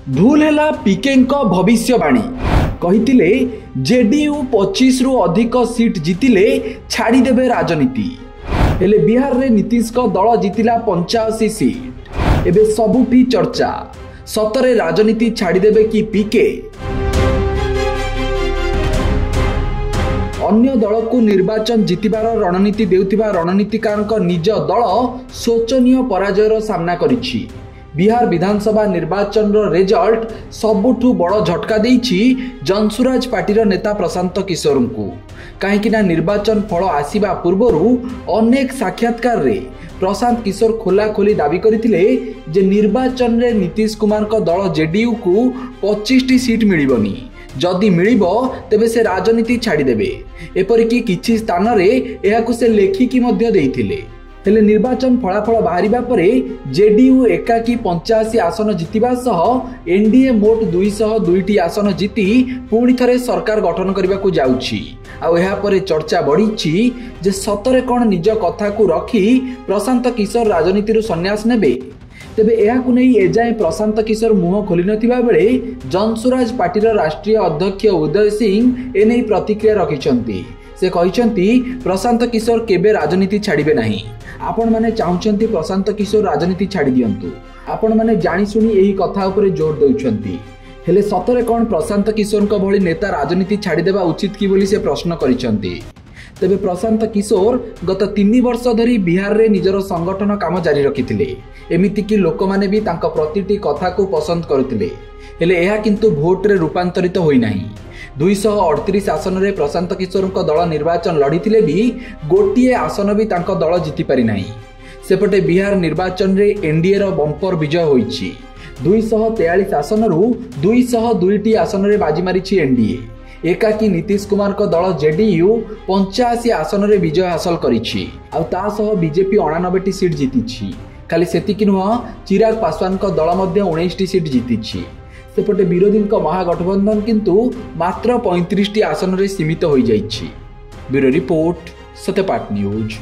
भूल है पीके भविष्यवाणी कही जेडीयू 25 रु अधिक सीट जीतिले छाड़ीदेवे राजनीति। हेले बिहार रे नीतीश को दल जीतिला 85 सीट। एबे सबुठी चर्चा सतरे राजनीति छाड़ीदेवे कि पीके। अन्य दल को निर्वाचन जीतिबार रणनीति देउथिबा रणनीतिकार निज दल शोचनीय पराजयर सामना करिछि। बिहार विधानसभा निर्वाचन रिजल्ट सबुठु बड़ झटका देइछि जनसुराज पार्टीर नेता प्रशांत किशोर को। कहीं निर्वाचन फल आसिबा पूर्वरु अनेक साक्षात्कार रे प्रशांत किशोर खोला खोली दाबी करथिले जे निर्वाचन रे नीतीश कुमार को दल जेडीयू को 25 सीट मिलिबनी। जदि मिलिबो तेबे से राजनीति छाड़ीदेवे। एपरिकी किछि स्थान रे एहाकु से लेखिकी मध्य देइथिले। हेले निर्वाचन फलाफल बाहरिबा परे जेडीयू एकाकी 85 आसन जितिबा सह एनडीए मोट 202 आसन जीति पुणी थरे सरकार गठन करने को जाउछि। आउ एहा परे चर्चा बढ़ीछि जे सतरे कोन निज कथा को रखी प्रशांत किशोर राजनीति रु संन्यास नेबे। तेबे एहाकु नै एजाए प्रशांत किशोर मुह खोली नथिबा बेले जनसुराज पार्टीर राष्ट्रीय अध्यक्ष उदय सिंह एनै प्रतिक्रिया रखिछन्ति। से कहिछन्ति प्रशांत किशोर केबे राजनीति छाड़िबे नाही। आपण माने चाहुछन्ति प्रशांत किशोर राजनीति छाड़ी दियंतु। आपण माने जानि सुनी एही कथा उपरे जोर देउछन्ति। हेले सतरे कोन प्रशांत किशोर को भली नेता राजनीति छाड़ी देबा उचित कि बोली से प्रश्न करिछन्ति। तेबे प्रशांत किशोर गत 3 वर्ष धरी बिहार रे निजर संगठन काम जारी रखिथिले। एमिति कि लोक माने भी तांको प्रतिटी कथा को पसंद करथिले। हेले एहा किंतु भोट रे रूपांतरित होई नाही। 238 आसन रे प्रशांत किशोर को दल निर्वाचन लड़ीथिले भी गोटिए आसन भी तांको दल जीति पारि नाही। सेपटे बिहार निर्वाचन रे एनडीए रो बंपर विजय होईछि। 243 आसन रु 202 आसन रे बाजी मारिछि एनडीए। एकाकी नीतीश कुमार को दल जेडीयू 85 आसन रे विजय हासिल करिछि। आ ता सह बीजेपी 89 सीट जीतिछि। खाली सेतिकि नुह चिराग पासवान को दल मध्य 19 सीट जीतिछि। सेपटे विरोधी महागठबंधन किंतु मात्र 35 आसन रे सीमित हो जाइछि। Bureau report Satyapath news.